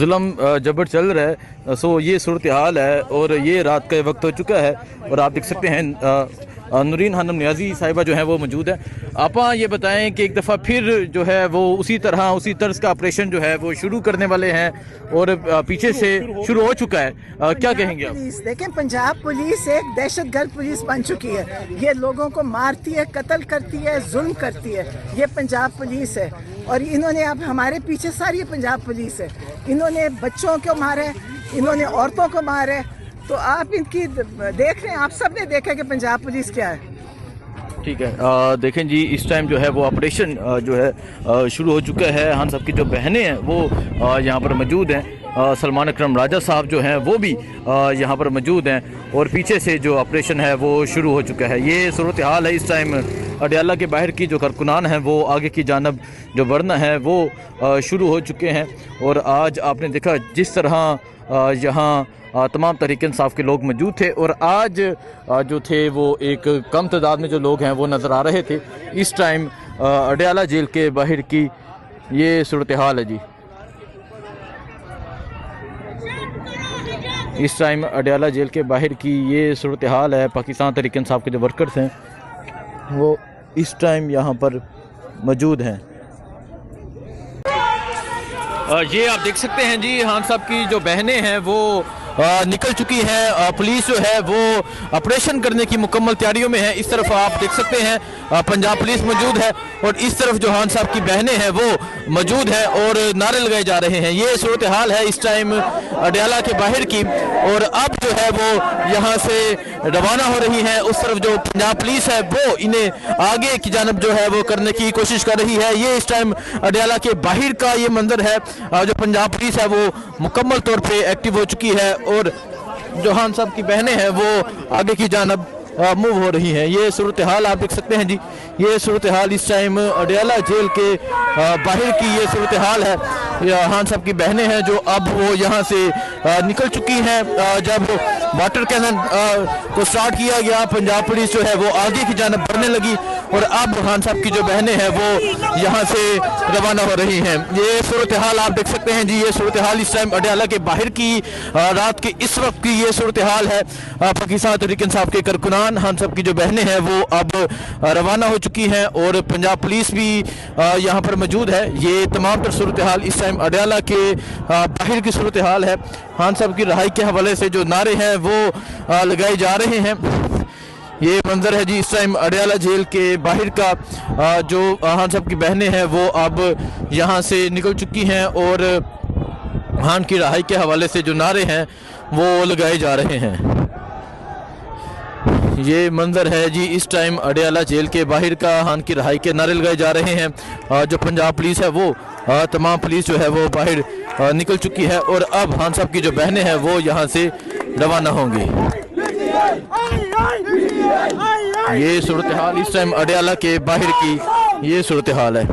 जुल्म जबर चल रहा है। सो ये सूरत हाल है और ये रात का वक्त हो चुका है और आप देख सकते हैं नूरीन हानम नियाजी साहिबा जो है वो मौजूद है। आप ये बताएं कि एक दफ़ा फिर जो है वो उसी तर्ज का ऑपरेशन जो है वो शुरू करने वाले हैं और पीछे से शुरू हो चुका है, क्या कहेंगे आप? देखें, पंजाब पुलिस एक दहशतगर्द पुलिस बन चुकी है। ये लोगों को मारती है, कत्ल करती है, जुल्म करती है। ये पंजाब पुलिस है और इन्होंने अब हमारे पीछे सारी पंजाब पुलिस है। इन्होंने बच्चों को मारे, इन्होंने औरतों को मारे। तो आप इनकी देख रहे हैं, आप सब ने देखा कि पंजाब पुलिस क्या है। ठीक है, देखें जी, इस टाइम जो है वो ऑपरेशन जो है शुरू हो चुका है। हम सबकी जो बहनें हैं वो यहाँ पर मौजूद हैं। सलमान अकरम राजा साहब जो हैं वो भी यहाँ पर मौजूद हैं और पीछे से जो ऑपरेशन है वो शुरू हो चुका है। ये सूरत हाल है इस टाइम अडयाला के बाहर की। जो कारकुनान हैं वो आगे की जानब जो बढ़ना है वो शुरू हो चुके हैं। और आज आपने देखा जिस तरह यहाँ तमाम तहरीक इंसाफ के लोग मौजूद थे और आज जो थे वो एक कम तादाद में जो लोग हैं वो नज़र आ रहे थे। इस टाइम अडयाला जेल के बाहर की ये सूरत हाल है जी। इस टाइम अडयाला जेल के बाहर की ये सूरत हाल है। पाकिस्तान तहरीक इंसाफ के जो वर्कर्स हैं वो इस टाइम यहाँ पर मौजूद हैं। ये आप देख सकते हैं जी, खान साहब की जो बहनें हैं वो निकल चुकी हैं। पुलिस जो है वो ऑपरेशन करने की मुकम्मल तैयारियों में है। इस तरफ आप देख सकते हैं पंजाब पुलिस मौजूद है और इस तरफ जो खान साहब की बहनें हैं वो मौजूद है और नारे लगाए जा रहे हैं। ये सूरत हाल है इस टाइम अडयाला के बाहर की। और अब जो है वो यहाँ से रवाना हो रही हैं। उस तरफ जो पंजाब पुलिस है वो इन्हें आगे की जानब जो है वो करने की कोशिश कर रही है। ये इस टाइम अडयाला के बाहर का ये मंजर है। जो पंजाब पुलिस है वो मुकम्मल तौर पे एक्टिव हो चुकी है और जो खान साहब की बहनें हैं वो आगे की जानब मूव हो रही हैं। ये सूरत हाल आप देख सकते हैं जी। ये सूरत हाल इस टाइम अडयाला जेल के बाहर की ये सूरत हाल है। खान साहब की बहनें हैं जो अब वो यहाँ से निकल चुकी हैं। जब वाटर कैनन को स्टार्ट किया गया, पंजाब पुलिस जो है वो आगे की जानब बढ़ने लगी और अब खान साहब की जो बहनें हैं वो यहाँ से रवाना हो रही हैं। ये सूरत हाल आप देख सकते हैं जी। ये सूरत हाल इस टाइम अडयाला के बाहर की रात के इस वक्त की ये सूरत हाल है। पाकिस्तान तहरीक इंसाफ के कारकुनान खान साहब की जो बहनें हैं वो अब रवाना हो चुकी हैं और पंजाब पुलिस भी यहाँ पर मौजूद है। ये तमाम तर सूरत हाल इस टाइम अडयाला के बाहर की सूरत हाल है। खान साहब की रिहाई के हवाले से जो नारे हैं वो लगाए जा रहे हैं। ये मंजर है जी इस टाइम अडयाला जेल के बाहर का। जो खान साहब की बहनें हैं वो अब यहाँ से निकल चुकी हैं और खान की रिहाई के हवाले से जो नारे हैं वो लगाए जा रहे हैं। ये मंजर है जी इस टाइम अडयाला जेल के बाहर का। खान की रिहाई के नारे लगाए जा रहे हैं। जो पंजाब पुलिस है वो तमाम पुलिस जो है वो बाहर निकल चुकी है और अब खान साहब की जो बहनें हैं वो यहाँ से रवाना होंगी। ये सूरत हाल इस टाइम अडयाला के बाहर की ये सूरत हाल है।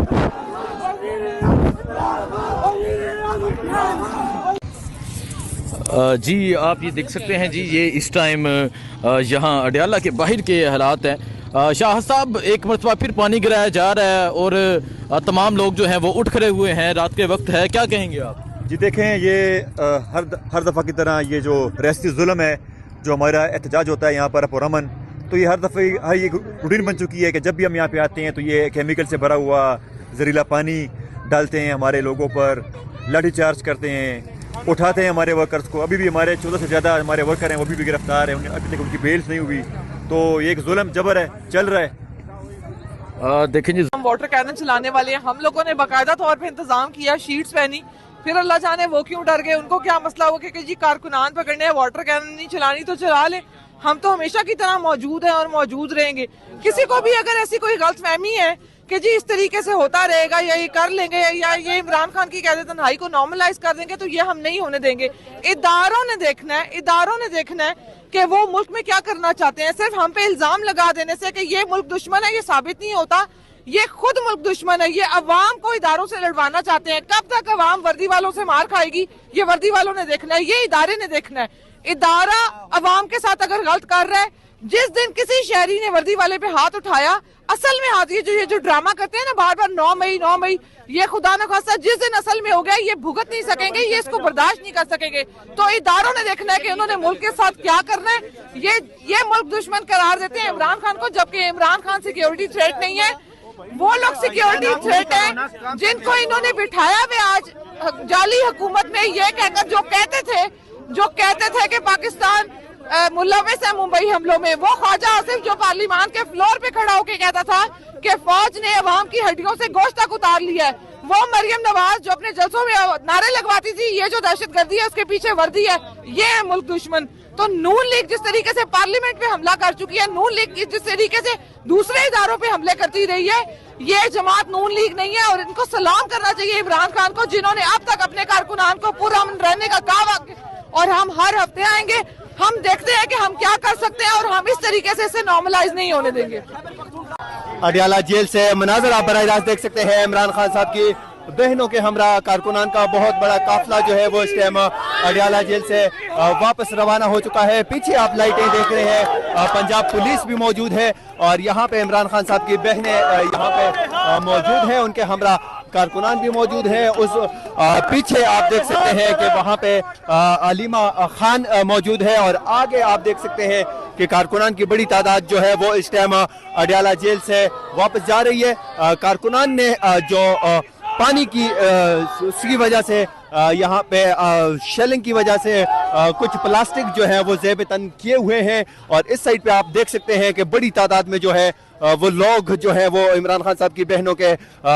जी आप ये देख सकते हैं जी, ये इस टाइम यहाँ अडयाला के बाहर के हालात हैं। शाह साहब, एक मरतबा फिर पानी गिराया जा रहा है और तमाम लोग जो हैं वो उठ खड़े हुए हैं। रात के वक्त है, क्या कहेंगे आप? जी देखें, ये हर दफ़ा की तरह ये जो रियासती जुल्म है, जो हमारा एहतजाज होता है यहाँ पर पुरअमन, तो ये हर दफ़ा ये रूटीन बन चुकी है कि जब भी हम यहाँ पे आते हैं तो ये केमिकल से भरा हुआ जहरीला पानी डालते हैं हमारे लोगों पर, लाठीचार्ज करते हैं, उठाते हैं हमारे वर्कर्स को। अभी भी हमारे 14 से ज़्यादा हमारे वर्कर हैं वो भी गिरफ्तार हैं। अभी तक उनकी बेल्स नहीं हुई। तो ये एक जुल्म जबर है, चल रहा है। देखें जी, हम वाटर कैनन चलाने वाले हैं। हम लोगों ने बाकायदा तौर पे इंतजाम किया, शीट्स पहनी, फिर अल्लाह जाने वो क्यों डर गए, उनको क्या मसला हो गया कि जी कारकुनान पकड़ने हैं, वाटर कैनन नहीं चलानी तो चला ले। हम तो हमेशा की तरह मौजूद हैं और मौजूद रहेंगे। किसी को भी अगर ऐसी कोई गलतफहमी है कि जी इस तरीके से होता रहेगा या ये कर लेंगे या ये इमरान खान की कैद तन्हाई को नॉर्मलाइज कर देंगे, तो ये हम नहीं होने देंगे। इदारों ने देखना है कि वो मुल्क में क्या करना चाहते हैं। सिर्फ हम पे इल्जाम लगा देने से कि ये मुल्क दुश्मन है, ये साबित नहीं होता। ये खुद मुल्क दुश्मन है। ये अवाम को इदारों से लड़वाना चाहते हैं। कब तक अवाम वर्दी वालों से मार खाएगी, ये वर्दी वालों ने देखना है, ये इदारे ने देखना है। इदारा अवाम के साथ अगर गलत कर रहा है जिस दिन किसी शहरी ने वर्दी वाले पे हाथ उठाया, असल में हाथ ये जो ड्रामा करते हैं ना बार बार 9 मई, ये खुदा न खास्ता जिस दिन असल में हो गया ये भुगत नहीं सकेंगे, ये इसको बर्दाश्त नहीं कर सकेंगे। तो इदारों ने देखना है कि उन्होंने मुल्क के साथ क्या करना है। ये मुल्क दुश्मन करार देते हैं इमरान खान को, जबकि इमरान खान सिक्योरिटी थ्रेट नहीं है। वो लोग सिक्योरिटी थ्रेट है जिनको इन्होंने बिठाया हुए आज जाली हुकूमत में, ये कहकर जो कहते थे कि पाकिस्तान मुलविस है मुंबई हमलों में। वो ख्वाजा आसिफ जो पार्लियामान के फ्लोर पे खड़ा होकर कहता था कि फौज ने अवाम की हड्डियों से गोश्त तक उतार लिया है। वो मरियम नवाज जो अपने जलसों में नारे लगवाती थी ये जो दहशतगर्दी है उसके पीछे वर्दी है, ये है मुल्क दुश्मन। तो नून लीग जिस तरीके से पार्लियामेंट पे हमला कर चुकी है, नून लीग जिस तरीके से दूसरे इदारों पे हमले करती रही है, ये जमात नून लीग नहीं है। और इनको सलाम करना चाहिए इमरान खान को, जिन्होंने अब तक अपने कारकुनान को पुरअमन रहने का कहा। और हम हर हफ्ते आएंगे, हम देखते हैं कि हम क्या कर सकते हैं और हम इस तरीके से इसे नॉर्मलाइज नहीं होने देंगे। अडियाला जेल से मनाजर आप बराह रास्त देख सकते हैं। इमरान खान साहब की बहनों के हमरा कारकुनान का बहुत बड़ा काफिला जो है वो इस टाइम अडियाला जेल से वापस रवाना हो चुका है। पीछे आप लाइटें देख रहे हैं, पंजाब पुलिस भी मौजूद है और यहाँ पे इमरान खान साहब की बहनें यहाँ पे मौजूद हैं, उनके हमरा कारकुनान भी मौजूद है। उस पीछे आप देख सकते हैं कि वहाँ पे अलीमा खान मौजूद है और आगे आप देख सकते हैं कि कारकुनान की बड़ी तादाद जो है वो इस टाइम अडियाला जेल से वापस जा रही है। कारकुनान ने जो पानी की उसकी वजह से यहाँ पे शेलिंग की वजह से कुछ प्लास्टिक जो है वो ज़ेब तन किए हुए हैं और इस साइड पे आप देख सकते हैं कि बड़ी तादाद में जो है वो लोग जो है वो इमरान खान साहब की बहनों के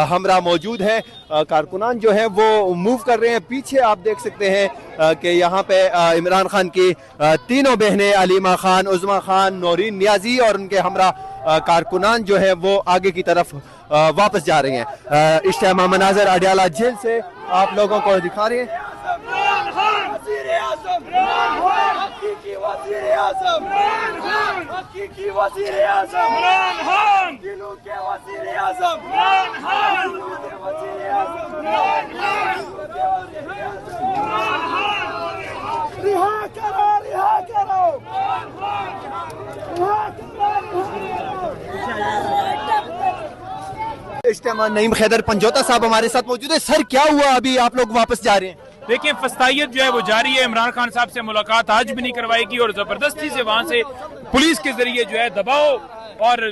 हमरा मौजूद हैं। कारकुनान जो है वो मूव कर रहे हैं। पीछे आप देख सकते हैं कि यहाँ पे इमरान खान की तीनों बहनें अलीमा खान, उज़मा खान, नौरीन नियाजी और उनके हमरा कारकुनान जो है वो आगे की तरफ वापस जा रहे हैं। इस टाइम मनाजर अडियाला जेल से आप लोगों को दिखा रहे हैं। इस टाइम नईम खैदर पंजोता साहब हमारे साथ मौजूद है। सर क्या हुआ, अभी आप लोग वापस जा रहे हैं? देखिए फस्तायत जो है वो जारी है। इमरान खान साहब से मुलाकात आज भी नहीं करवाई गई और जबरदस्ती से वहां से पुलिस के जरिए जो है दबाव और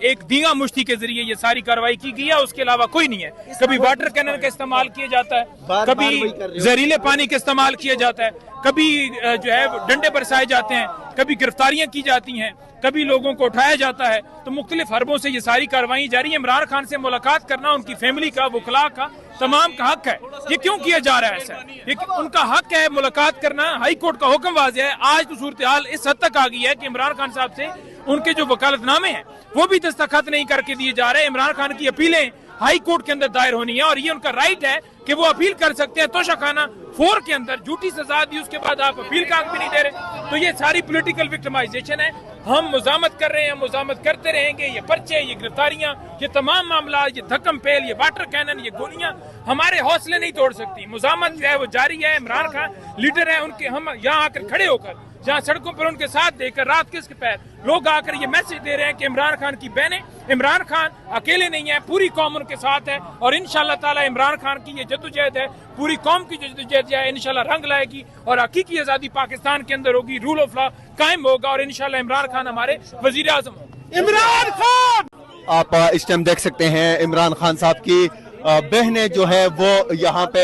एक दीगा मुश्ती के जरिए ये सारी कार्रवाई की गई है। उसके अलावा कोई नहीं है। कभी वाटर कैनन का इस्तेमाल किया जाता है, कभी जहरीले पानी का इस्तेमाल किया जाता है, कभी जो है डंडे बरसाए जाते हैं, कभी गिरफ्तारियां की जाती हैं, कभी लोगों को उठाया जाता है। तो मुख्तलिफ हरबों से ये सारी कार्रवाई जारी है। इमरान खान से मुलाकात करना उनकी फैमिली का, वकला का, तमाम का हक है। ये क्यों किया जा रहा है ऐसा? ये उनका हक है मुलाकात करना। हाई कोर्ट का हुक्म वाज़ेह है। आज तो सूरत हाल इस हद तक आ गई है कि इमरान खान साहब से उनके जो वकालतनामे हैं वो भी दस्तखत नहीं करके दिए जा रहे हैं। इमरान खान की अपीलें हाई कोर्ट के अंदर दायर होनी है और ये उनका राइट है कि वो अपील कर सकते हैं। तोशाखाना 4 के अंदर झूठी सजा दी, उसके बाद आप अपील का हक भी नहीं दे रहे। तो ये सारी पॉलिटिकल विक्टिमाइजेशन है। हम मुजामत कर रहे हैं, मुजामत करते रहेंगे। ये पर्चे, ये गिरफ्तारियां, ये तमाम मामला, ये धक्कम पेल, ये वाटर कैनन, ये गोलियां हमारे हौसले नहीं तोड़ सकती। मुजामत जो है वो जारी है। इमरान खान लीडर है, उनके हम यहाँ आकर खड़े होकर, जहाँ सड़कों पर उनके साथ देकर रात किसके पैर लोग आकर ये मैसेज दे रहे हैं कि इमरान खान की बहनें, इमरान खान अकेले नहीं है, पूरी कौम उनके साथ है। और इंशाल्लाह ताला इमरान खान की ये जद्दोजहद है, पूरी कौम की जद्दोजहद जो है इंशाल्लाह रंग लाएगी और हकीकी आज़ादी पाकिस्तान के अंदर होगी, रूल ऑफ लॉ कायम होगा और इंशाल्लाह इमरान खान हमारे वजीर आज़म होंगे। इमरान खान आप इस टाइम देख सकते हैं इमरान खान साहब की बहनें जो है वो यहाँ पे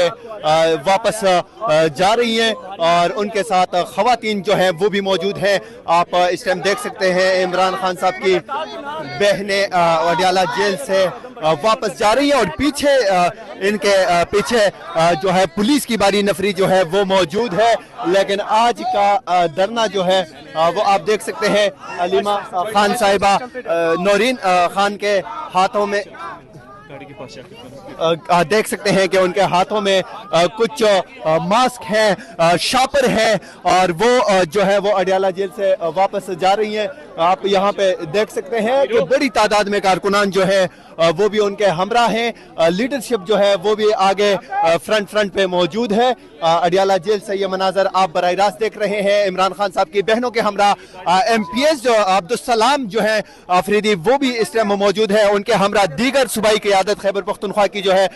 वापस जा रही हैं और उनके साथ खवातीन जो है वो भी मौजूद हैं। आप इस टाइम देख सकते हैं इमरान खान साहब की बहनें अडियाला जेल से वापस जा रही हैं और पीछे इनके पीछे जो है पुलिस की बारी नफरी जो है वो मौजूद है। लेकिन आज का धरना जो है वो आप देख सकते हैं अलीमा खान साहिबा, नौरीन खान के हाथों में देख सकते हैं कि उनके हाथों में कुछ मास्क हैं, शापर है और वो जो है वो अडियाला जेल से वापस जा रही हैं। आप यहाँ पे देख सकते हैं कि बड़ी तादाद में कारकुनान जो है वो भी उनके हमरा हैं। लीडरशिप जो है वो भी आगे फ्रंट पे मौजूद है। अडियाला जेल से ये मनाजर आप बराह रास्त देख रहे हैं। इमरान खान साहब की बहनों के हमरा MPS जो अब्दुल सलाम जो है आफरीदी वो भी इस टाइम मौजूद है। उनके हमरा दीगर सूबाई क़यादत खैबर पख्तूनख्वा की जो है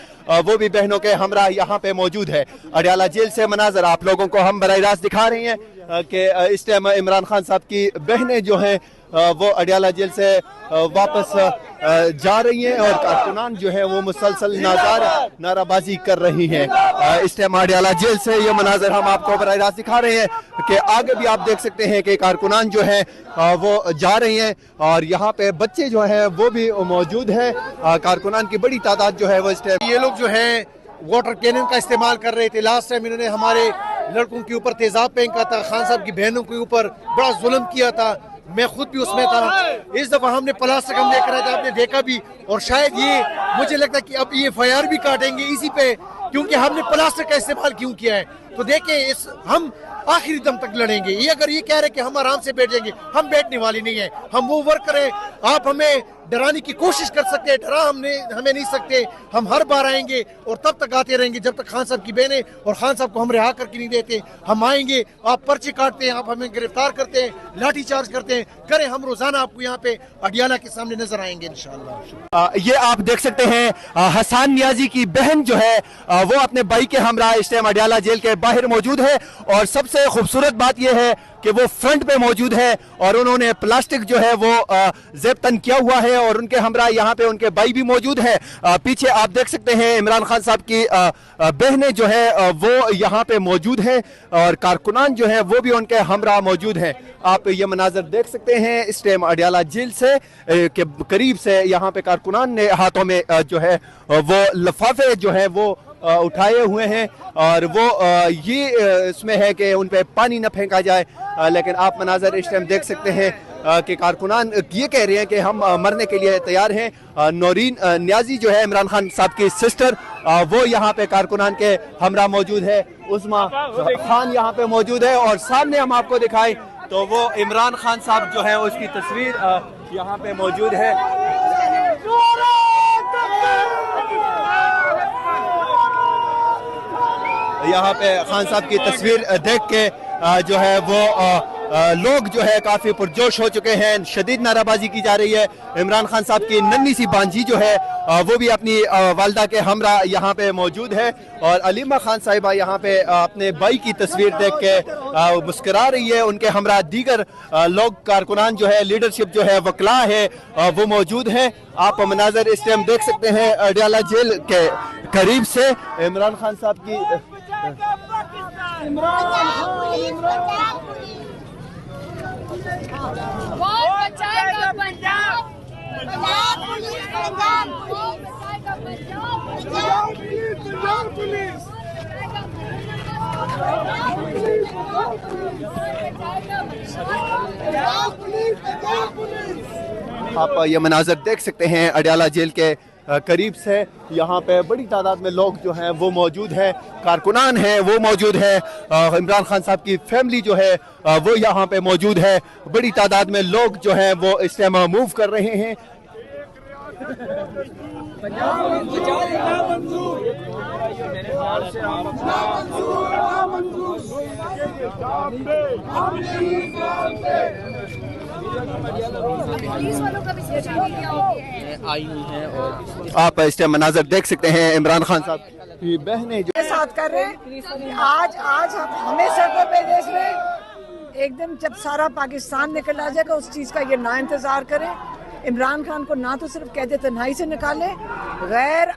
वो भी बहनों के हमरा यहाँ पे मौजूद है। अडियाला जेल से मनाजर आप लोगों को हम बराह रास्त दिखा रहे हैं कि इस टाइम इमरान खान साहब की बहनें जो हैं वो अडियाला जेल से वापस जा रही हैं और कारकुनान जो है वो मुसलसल नाराबाजी कर रही हैं। इस टाइम अडियाला जेल से ये मनाजर हम आपको बराह रास्त दिखा रहे हैं कि आगे भी आप देख सकते हैं कि कारकुनान जो है वो जा रही हैं और यहाँ पे बच्चे जो हैं वो भी मौजूद हैं। कारकुनान की बड़ी तादाद जो है वो इस टाइम ये लोग जो है वाटर कैनन का इस्तेमाल कर रहे थे। लास्ट टाइम इन्होंने हमारे लड़कों के ऊपर तेजाब फेंका था, खान साहब की बहनों के ऊपर बड़ा जुल्म किया था, मैं खुद भी उसमें था। इस दफा हमने प्लास्टिक हम लेकर आए थे, आपने देखा भी, और शायद ये मुझे लगता है कि अब ये FIR भी काटेंगे इसी पे, क्योंकि हमने प्लास्टिक का इस्तेमाल क्यों किया है। तो देखें हम आखिरी दम तक लड़ेंगे। ये अगर ये कह रहे कि हम आराम से बैठ जाएंगे, हम बैठने वाले नहीं है। हम वो वर्कर हैं, आप हमें डराने की कोशिश कर सकते हैं, डरा हमें नहीं सकते। हम हर बार आएंगे और तब तक आते रहेंगे जब तक खान साहब की बहनें और खान साहब को हम रिहा करके नहीं देते। हम आएंगे, आप पर्चे काटते हैं, आप हमें गिरफ्तार करते हैं, लाठी चार्ज करते हैं, करें, हम रोजाना आपको यहाँ पे अडियाला के सामने नजर आएंगे इंशाअल्लाह। ये आप देख सकते हैं हसन नियाजी की बहन जो है वो अपने भाई के हमरा इस टाइम अडियाला जेल के बाहर मौजूद है और सबसे खूबसूरत बात यह है कि वो फ्रंट पे मौजूद है और उन्होंने प्लास्टिक जो है वो जेब तन किया हुआ है और उनके हमरा यहाँ पे उनके भाई भी मौजूद है। पीछे आप देख सकते हैं इमरान खान साहब की बहनें जो है वो यहाँ पे मौजूद हैं और कारकुनान जो है वो भी उनके हमरा मौजूद हैं। आप ये मनाजर देख सकते हैं इस टाइम अडियाला जेल से के करीब से यहाँ पे कारकुनान ने हाथों में जो है वो लिफाफे जो है वो उठाए हुए हैं और वो ये इसमें है कि उन पे पानी न फेंका जाए। लेकिन आप मनाजर इस टाइम देख सकते हैं कि कारकुनान ये कह रहे हैं कि हम मरने के लिए तैयार हैं। नौरीन नियाजी जो है इमरान खान साहब की सिस्टर, वो यहाँ पे कारकुनान के हमरा मौजूद है। उस्मा खान यहाँ पे मौजूद है और सामने हम आपको दिखाएं तो वो इमरान खान साहब जो है उसकी तस्वीर यहाँ पे मौजूद है। यहाँ पे खान साहब की तस्वीर देख के जो है वो लोग जो है काफी पुरजोश हो चुके हैं, शदीद नाराबाजी की जा रही है। इमरान खान साहब की नन्ही सी बांजी जो है वो भी अपनी वालदा के हमरा यहाँ पे मौजूद है और अलीमा खान साहिबा यहाँ पे अपने भाई की तस्वीर देख के मुस्कुरा रही है। उनके हमरा दीगर लोग कारकुनान जो है, लीडरशिप जो है, वकला है, वो मौजूद है। आप मनाजर इस टाइम देख सकते हैं अडियाला जेल के करीब से इमरान खान साहब की आप ये मनाजर देख सकते हैं अडियाला जेल के करीब से। यहाँ पे बड़ी तादाद में लोग जो हैं वो मौजूद हैं, कारकुनान हैं वो मौजूद है, इमरान खान साहब की फैमिली जो है वो यहाँ पे मौजूद है। बड़ी तादाद में लोग जो हैं वो इस टाइम मूव कर रहे हैं। आप इस टाइम मनाजर देख सकते हैं इमरान खान साहब की बहनें जो साथ कर रहे हैं। आज हमें सड़कों पे देश में एक दिन जब सारा पाकिस्तान निकल आ जाएगा उस चीज का ये ना इंतजार करें। इमरान खान को ना तो सिर्फ कैद तन्हाई से निकाले, गैर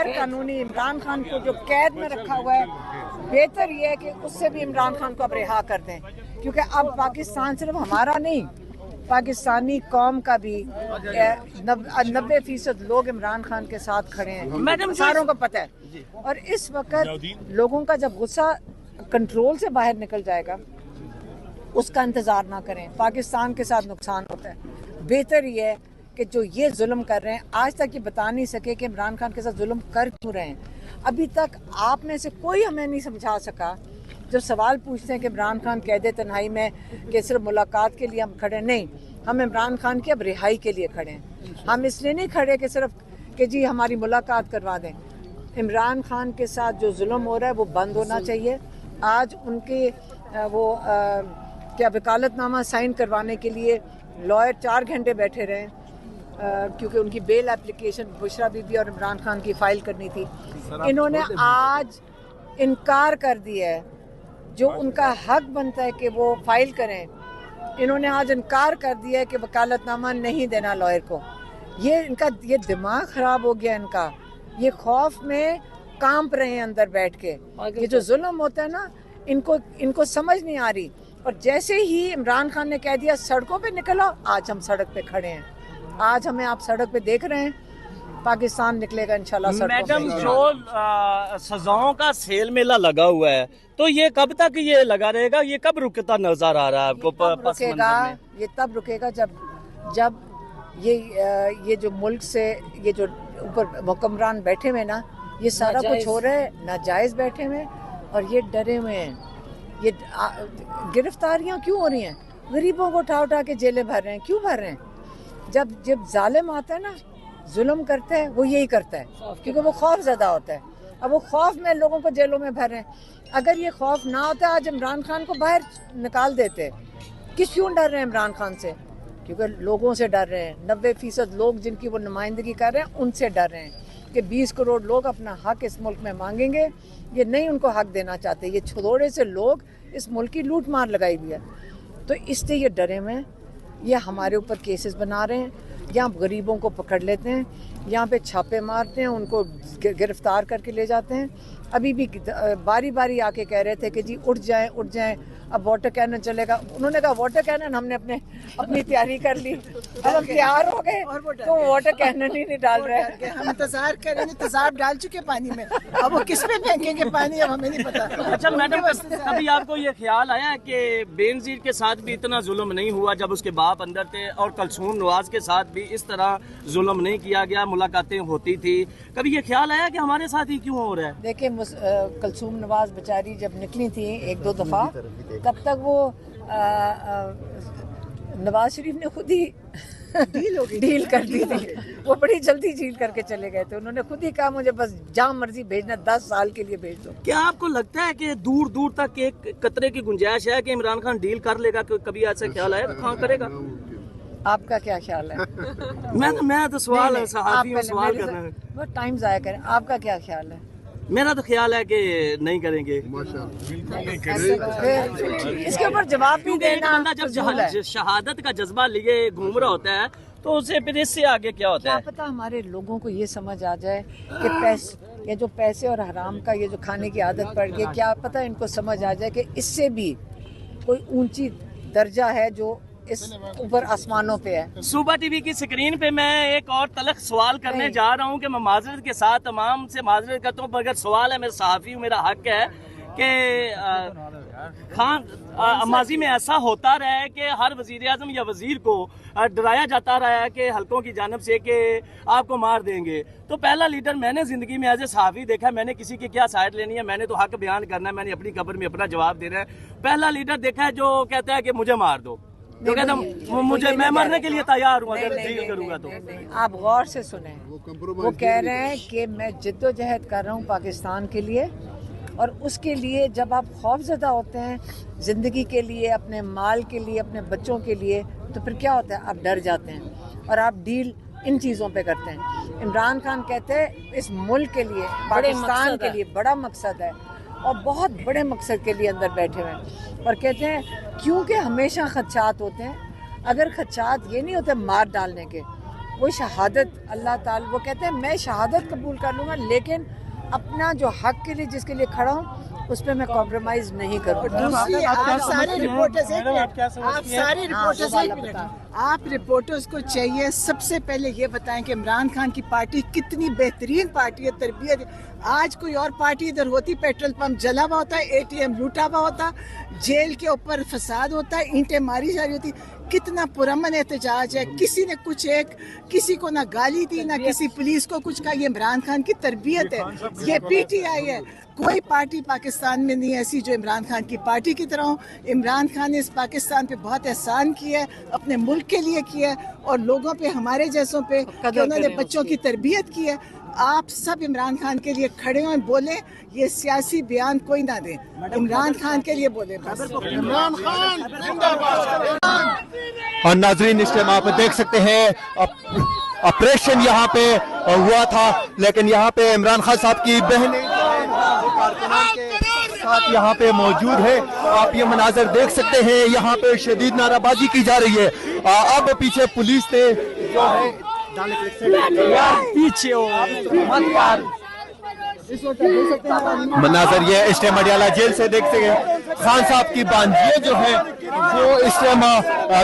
कानूनी इमरान खान को जो कैद में रखा हुआ है, बेहतर ये है कि उससे भी इमरान खान को अब रिहा कर दें, क्योंकि अब पाकिस्तान सिर्फ हमारा नहीं, पाकिस्तानी कौम का भी 90% लोग इमरान खान के साथ खड़े हैं, सारों को पता है। और इस वक्त लोगों का जब गुस्सा कंट्रोल से बाहर निकल जाएगा उसका इंतजार ना करें। पाकिस्तान के साथ नुकसान होता है। बेहतर ये है कि जो ये जुल्म कर रहे हैं, आज तक ये बता नहीं सके कि इमरान खान के साथ जुल्म कर क्यों रहे हैं। अभी तक आप में से कोई हमें नहीं समझा सका। जब सवाल पूछते हैं कि इमरान खान कैद तन्हाई में कि सिर्फ मुलाकात के लिए हम खड़े, नहीं, हम इमरान खान की अब रिहाई के लिए खड़े हैं। हम इसलिए नहीं खड़े कि सिर्फ कि जी हमारी मुलाकात करवा दें। इमरान खान के साथ जो जुल्म हो रहा है वो बंद होना चाहिए। आज उनके क्या वकालतनामा साइन करवाने के लिए लॉयर 4 घंटे बैठे रहे, क्योंकि उनकी बेल एप्लीकेशन बुशरा बीबी और इमरान खान की फ़ाइल करनी थी। इन्होंने आज इनकार कर दिया है, जो उनका हक बनता है कि वो फाइल करें, इन्होंने आज इनकार कर दिया है कि वकालतनामा नहीं देना लॉयर को। ये दिमाग ख़राब हो गया इनका, ये खौफ में कांप रहे हैं अंदर बैठ के। ये जो जुल्म होता है ना, इनको समझ नहीं आ रही। और जैसे ही इमरान खान ने कह दिया सड़कों पे निकलो, आज हम सड़क पे खड़े हैं। आज हमें आप सड़क पे देख रहे हैं, पाकिस्तान निकलेगा इंशाल्लाह सड़कों पे। मैडम, जो सजाओं का सेल मेला लगा हुआ है, तो ये कब तक ये लगा रहेगा? ये कब रुकता नजर आ रहा है आपको? ये तब रुकेगा जब ये जो मुल्क से ये जो ऊपर हुक्मरान बैठे हुए ना, ये सारा कुछ हो रहा है नाजायज बैठे हुए और ये डरे हुए हैं। ये गिरफ्तारियां क्यों हो रही हैं? गरीबों को उठा उठा के जेलें भर रहे हैं। क्यों भर रहे हैं? जब जालिम आता है ना, जुल्म करता है, वो यही करता है, क्योंकि वो खौफ ज़्यादा होता है। अब वो खौफ में लोगों को जेलों में भर रहे हैं। अगर ये खौफ ना होता, आज इमरान खान को बाहर निकाल देते। क्यों डर रहे हैं इमरान खान से? क्योंकि लोगों से डर रहे हैं। 90% लोग जिनकी वो नुमाइंदगी कर रहे हैं, उनसे डर रहे हैं कि 20 करोड़ लोग अपना हक इस मुल्क में मांगेंगे। ये नहीं उनको हक देना चाहते। ये थोड़े से लोग इस मुल्क की लूट मार लगाई हुई है, तो इससे ये डरे हुए हैं। ये हमारे ऊपर केसेस बना रहे हैं, यहाँ गरीबों को पकड़ लेते हैं, यहाँ पे छापे मारते हैं, उनको गिरफ्तार करके ले जाते हैं। अभी भी बारी बारी आके कह रहे थे कि जी उठ जाएं, अब वाटर कैनन चलेगा। उन्होंने कहा वाटर कैनन, हमने अपनी तैयारी कर ली, अब हम तैयार हो गए तो वाटर कैनन ही नहीं डाल रहे हैं। हम इंतजार करेंगे, इंतजार डाल चुके पानी में, अब वो किस पे फेंकेंगे पानी, अब हमें नहीं पता। अच्छा मैडम, कभी आपको ये ख्याल आया कि बेनजीर के साथ भी इतना जुल्म नहीं हुआ जब उसके बाप अंदर थे, और कलसूम नवाज के साथ भी इस तरह जुल्म नहीं किया गया, मुलाकातें होती थी? कभी ये ख्याल आया कि हमारे साथ ही क्यों हो रहा है? देखिए, कलसूम नवाज बेचारी जब निकली थी 1-2 दफ़ा, तब तक वो नवाज शरीफ ने खुद ही डील कर दी थी। वो बड़ी जल्दी डील करके चले गए थे। उन्होंने खुद ही कहा मुझे बस जहाँ मर्जी भेजना, 10 साल के लिए भेज दो। क्या आपको लगता है कि दूर दूर तक एक कतरे की गुंजाइश है कि इमरान खान डील कर लेगा? कभी ऐसा ख्याल आया कहाँ करेगा? आपका क्या ख्याल है? मैं तो सवाल सवाल करना है, वो टाइम ज़ाया करें। आपका क्या ख्याल है? मेरा तो ख्याल है कि नहीं करेंगे। इसके ऊपर जवाब भी देना। बंदा जब शहादत का जज्बा लिए घूम रहा होता है, तो उसे फिर इससे आगे क्या होता है? क्या पता हमारे लोगों को ये समझ आ जाए कि ये जो पैसे और हराम का ये जो खाने की आदत पड़ गई, क्या पता इनको समझ आ जाए कि इससे भी कोई ऊंची दर्जा है जो इस ऊपर आसमानों पे है। सुबह टीवी की स्क्रीन पे मैं एक और तलख सवाल करने जा रहा हूँ कि मैं माजरत के साथ तमाम से माजरत करता हूँ, अगर सवाल है, मैं सहाफ़ी हूँ, मेरा हक है कि खान माजी में ऐसा होता रहा है कि हर वजीर आजम या वजीर को डराया जाता रहा है कि हल्कों की जानब से कि आपको मार देंगे। तो पहला लीडर मैंने जिंदगी में एज ए सहाफ़ी देखा, मैंने किसी की क्या साइड लेनी है, मैंने तो हक बयान करना है, मैंने अपनी कब्र में अपना जवाब देना है। पहला लीडर देखा है जो कहता है कि मुझे मार दो, तो कहता मुझे, मैं मरने के लिए तैयार हूँ अगर डील करूँगा तो। आप गौर से सुने, वो कह रहे हैं कि मैं जिद्दोजहद कर रहा हूँ पाकिस्तान के लिए, और उसके लिए जब आप खौफज़दा होते हैं ज़िंदगी के लिए, अपने माल के लिए, अपने बच्चों के लिए, तो फिर क्या होता है? आप डर जाते हैं और आप डील इन चीज़ों पे करते हैं। इमरान खान कहते हैं इस मुल्क के लिए, पाकिस्तान के लिए बड़ा मकसद है, और बहुत बड़े मकसद के लिए अंदर बैठे हुए हैं। और कहते हैं क्योंकि हमेशा खदशात होते हैं, अगर खदशात ये नहीं होते मार डालने के, वो शहादत अल्लाह ताला, वो कहते हैं मैं शहादत कबूल कर लूँगा, लेकिन अपना जो हक के लिए जिसके लिए खड़ा हूँ उस पर मैं कॉम्प्रोमाइज़ नहीं करूँगा। आप रिपोर्टर्स को चाहिए सबसे पहले ये बताएं कि इमरान खान की पार्टी कितनी बेहतरीन पार्टी है, तरबियत। आज कोई और पार्टी इधर होती, पेट्रोल पंप जला हुआ होता है, ATM लूटा हुआ होता, जेल के ऊपर फसाद होता है, ईंटें मारी जा रही होती। कितना पुरअमन एहतजाज है। किसी ने किसी को ना गाली दी, ना किसी पुलिस को कुछ कहा। ये इमरान खान की तरबियत है, ये PTI है। कोई पार्टी पाकिस्तान में नहीं ऐसी जो इमरान खान की पार्टी की तरह हो। इमरान खान ने इस पाकिस्तान पे बहुत एहसान किया है, अपने मुल्क के लिए किया है, और लोगों पे, हमारे जैसों पे, कि उन्होंने बच्चों की तरबियत की है। आप सब इमरान खान के लिए खड़े हों, बोले, ये सियासी बयान कोई ना दे, इमरान खान के लिए बोले बस। इमरान खान जिंदाबाद। और नाजरीन, इस टाइम आप देख सकते हैं ऑपरेशन यहाँ पे हुआ था, लेकिन यहाँ पे इमरान खान साहब की बहनें वो कारकुनान के साथ यहाँ पे मौजूद है। आप ये मनाजर देख सकते हैं, यहाँ पे शदीद नाराबाजी की जा रही है। अब पीछे पुलिस ने जो है पीछे मनाजर ये इस टाइम अडियाला जेल से देखते हैं। खान साहब की बांजिए जो है वो इस टाइम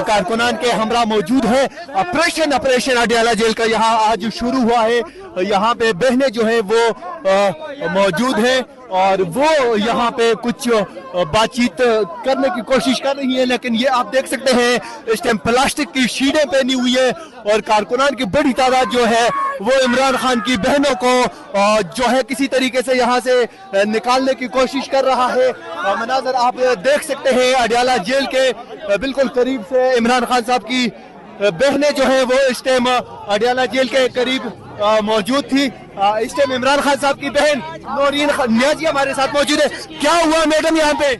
कारकुनान के हमरा मौजूद है। ऑपरेशन अडियाला जेल का यहाँ आज शुरू हुआ है। यहाँ पे बहनें जो है वो मौजूद है और वो यहाँ पे कुछ बातचीत करने की कोशिश कर रही है, लेकिन ये आप देख सकते हैं इस टाइम प्लास्टिक की शीटें पहनी हुई है और कारकुनान की बड़ी तादाद जो है वो इमरान खान की बहनों को जो है किसी तरीके से यहाँ से निकालने की कोशिश कर रहा है। मनाजर आप देख सकते हैं अडियाला जेल के बिल्कुल करीब से इमरान खान साहब की बहनें जो है वो इस टाइम अडियाला जेल के करीब मौजूद थी। इस टाइम इमरान खान साहब की बहन नौरीन नियाजी हमारे साथ मौजूद है। क्या हुआ मैडम यहाँ पे?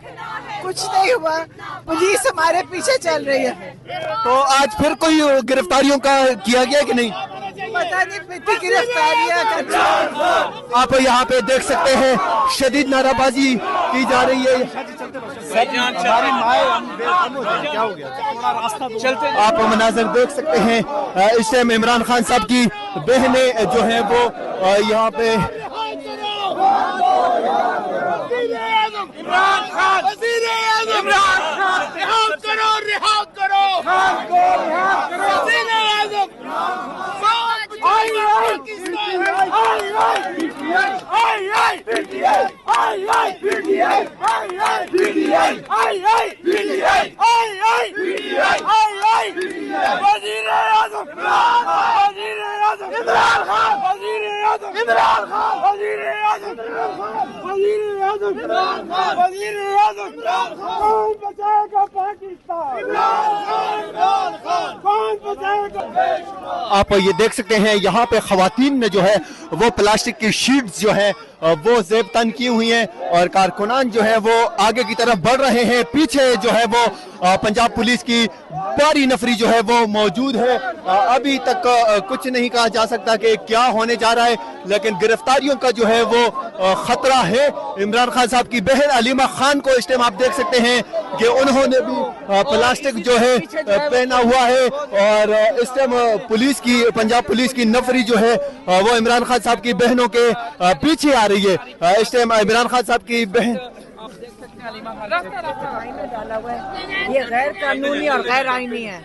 कुछ नहीं हुआ, पुलिस हमारे पीछे चल रही है। तो आज फिर कोई गिरफ्तारियों का किया गया कि नहीं? पता नहीं, कितनी गिरफ्तारियां कर। आप यहाँ पे देख सकते हैं शदीद नाराबाजी की जा रही है। आप मनाजर देख सकते हैं इस टाइम इमरान खान साहब की बहनें जो है वो यहाँ पे इमरान खान रिहा करो आप ये देख सकते हैं यहाँ पे खवातीन ने जो है वो प्लास्टिक की शीट्स जो है वो जेब तन की हुई हैं और कारकुनान जो है वो आगे की तरफ बढ़ रहे हैं। पीछे जो है वो पंजाब पुलिस की भारी नफरी जो है वो मौजूद है। अभी तक कुछ नहीं कहा जा सकता कि क्या होने जा रहा है, लेकिन गिरफ्तारियों का जो है वो खतरा है। इमरान खान साहब की बहन अलीमा खान को इस टाइम आप देख सकते हैं कि उन्होंने भी प्लास्टिक जो है पहना हुआ है और इस टाइम पुलिस की, पंजाब पुलिस की नफरी जो है वो इमरान खान साहब की बहनों के पीछे आ रही है। इस टाइम इमरान खान साहब की बहन ये गैर कानूनी और गैर आईनी है।